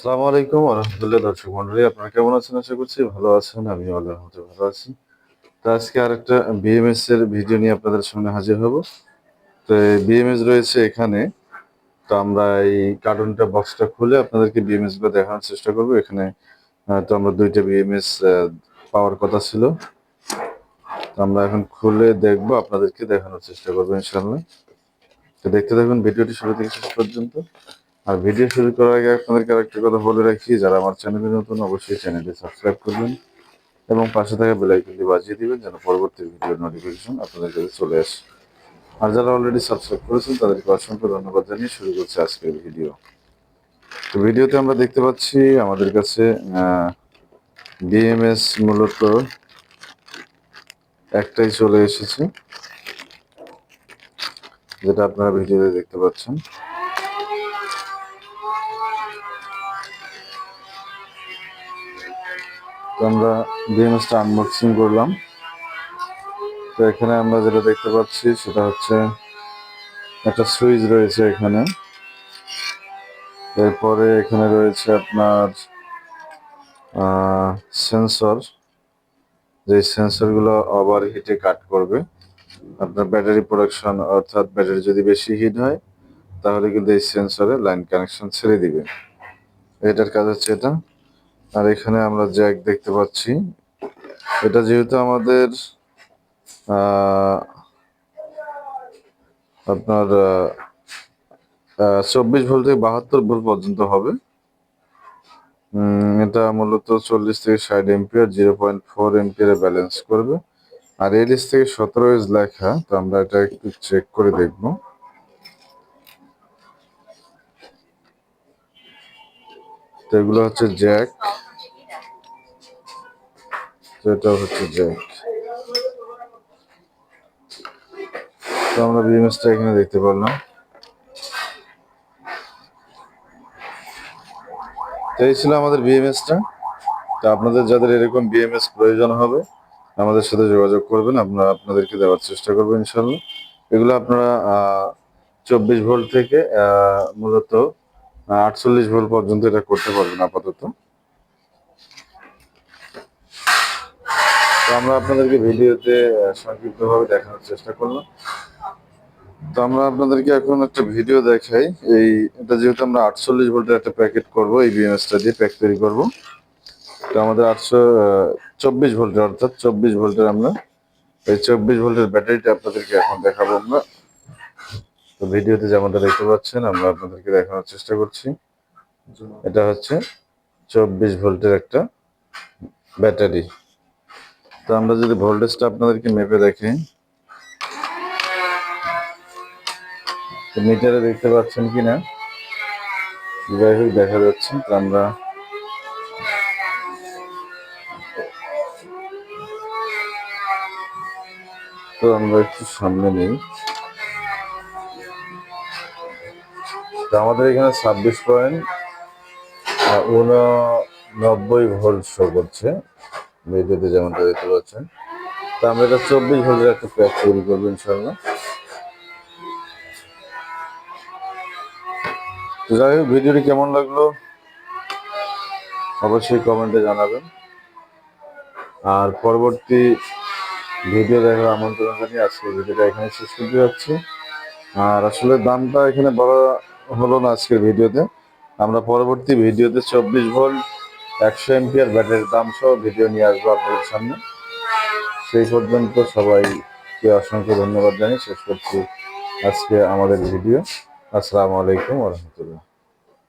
আসসালামু আলাইকুম ওয়া রাহমাতুল্লাহি। দর্শক মণ্ডলী, আপনারা কেমন আছেন? আশা করছি ভালো আছেন। আমিও আল্লাহর রহমতে ভালো আছি। তো আজকে আরেকটা বিএমএস এর ভিডিও নিয়ে আপনাদের সামনে হাজির হব। তো বিএমএস রয়েছে এখানে। তো আমরা এই কার্টুনটা বক্সটা খুলে আপনাদেরকে বিএমএস গুলো দেখানোর চেষ্টা করব। এখানে তো আমরা 2টা বিএমএস পাওয়ার কথা ছিল। তো আমরা এখন খুলে দেখব, আপনাদেরকে দেখানোর চেষ্টা করব ইনশাআল্লাহ। তো দেখতে থাকুন ভিডিওটি শুরু থেকে শেষ পর্যন্ত। আর ভিডিও শুরু করার আগে আপনাদেরকে আরেকটা কথা বলে রাখি, যারা আমার চ্যানেলে নতুন অবশ্যই চ্যানেলটি সাবস্ক্রাইব করবেন এবং পাশে থাকা বেল আইকনটি বাজিয়ে দিবেন যেন পরবর্তী ভিডিওর নোটিফিকেশন আপনাদের কাছে চলে আসে। আর যারা অলরেডি সাবস্ক্রাইব করেছেন তাদেরকে অসংখ্য ধন্যবাদ জানিয়ে শুরু করছে আজকের ভিডিও। তো ভিডিওতে আমরা দেখতে পাচ্ছি আমাদের কাছে বিএমএস মূলত একটাই চলে এসেছে, যেটা আপনারা ভিডিওতে দেখতে পাচ্ছেন। তো আমরা বিএমএসটা আনবক্সিং করলাম। তো এখানে আমরা যেটা দেখতে পাচ্ছি সেটা হচ্ছে একটা সুইচ রয়েছে এখানে। এরপরে এখানে রয়েছে আপনার সেন্সর, যে সেন্সরগুলো ওভার হিটে কাট করবে আপনার ব্যাটারি প্রোডাকশন, অর্থাৎ ব্যাটারি যদি বেশি হিট হয় তাহলে কিন্তু এই সেন্সরে লাইন কানেকশন ছেড়ে দিবে। এটার কাজ হচ্ছে এটা। আর এখানে আমরা জ্যাক দেখতে পাচ্ছি। এটা যেহেতু আমাদের আপনার 24 ভোল্ট থেকে 72 ভোল্ট পর্যন্ত হবে। এটা মূলত 40 থেকে 60 এম্পিয়ার 0.4 এম্পিয়ারে ব্যালেন্স করবে। আর এলএস থেকে 17 এজ লেখা। তো আমরা এটা একটু চেক করে দেখব। তো এগুলো হচ্ছে জ্যাক। তো এটা হচ্ছে জ্যাক। তো আমরা বিএমএসটা এখানে দেখতে পারলাম। তো এই ছিল আমাদের বিএমএসটা। তো আপনাদের যাদের এরকম বিএমএস প্রয়োজন হবে আমাদের সাথে যোগাযোগ করবেন, আমরা আপনাদেরকে দেওয়ার চেষ্টা করবো ইনশাল্লাহ। এগুলো আপনারা 24 ভোল্ট থেকে মূলত 48 ভোল্ট পর্যন্ত এটা করতে পারবেন আপাতত। তো আমরা আপনাদেরকে ভিডিওতে সংক্ষিপ্তভাবে দেখানোর চেষ্টা করলাম। তো আমরা আপনাদেরকে এখন একটা ভিডিও দেখাই। এটা যেহেতু আমরা 48 ভোল্টের একটা প্যাকেট করব, এই বিএমএসটা দিয়ে প্যাক তৈরি করব। তো আমাদের 824 ভোল্টের, অর্থাৎ 24 ভোল্টের আমরা এই 24 ভোল্টের ব্যাটারিটা আপনাদেরকে এখন দেখাবো আমরা। তো ভিডিওতে যেমনটা দেখতে পাচ্ছেন আমরা আপনাদেরকে দেখানোর চেষ্টা করছি। এটা হচ্ছে 24 ভোল্টের একটা ব্যাটারি। তো আমরা যদি ভোল্টেজটা আপনাদেরকে মেপে দেখি, তো মিটারে দেখতে পাচ্ছেন কিনা, যাই হোক দেখা যাচ্ছে। তো আমরা একটু সামনে নেই। তো আমাদের এখানে 26.89 ভোল্ট শো করছে ভিডিওতে যেমনটা দেখতে পাচ্ছেন। তো আমরা এটা 24 ভোল্টের একটা প্যাক তৈরি করবো ইনশাল্লাহ। তো যাই হোক, ভিডিওটি কেমন লাগলো অবশ্যই কমেন্টে জানাবেন। আর পরবর্তী ভিডিও দেখার আমন্ত্রণ জানিয়ে আজকে ভিডিওটা এখানে শেষ করতে যাচ্ছি। আর আসলে দামটা এখানে বলা হলো না আজকের ভিডিওতে। আমরা পরবর্তী ভিডিওতে 24 ভোল্ট 100 এম্পিয়ার ব্যাটারির দাম সহ ভিডিও নিয়ে আসবো আপনাদের সামনে। সেই পর্যন্ত সবাইকে অসংখ্য ধন্যবাদ জানিয়ে শেষ করছি আজকে আমাদের ভিডিও। আসসালামু আলাইকুম ওয়া রাহমাতুল্লাহ।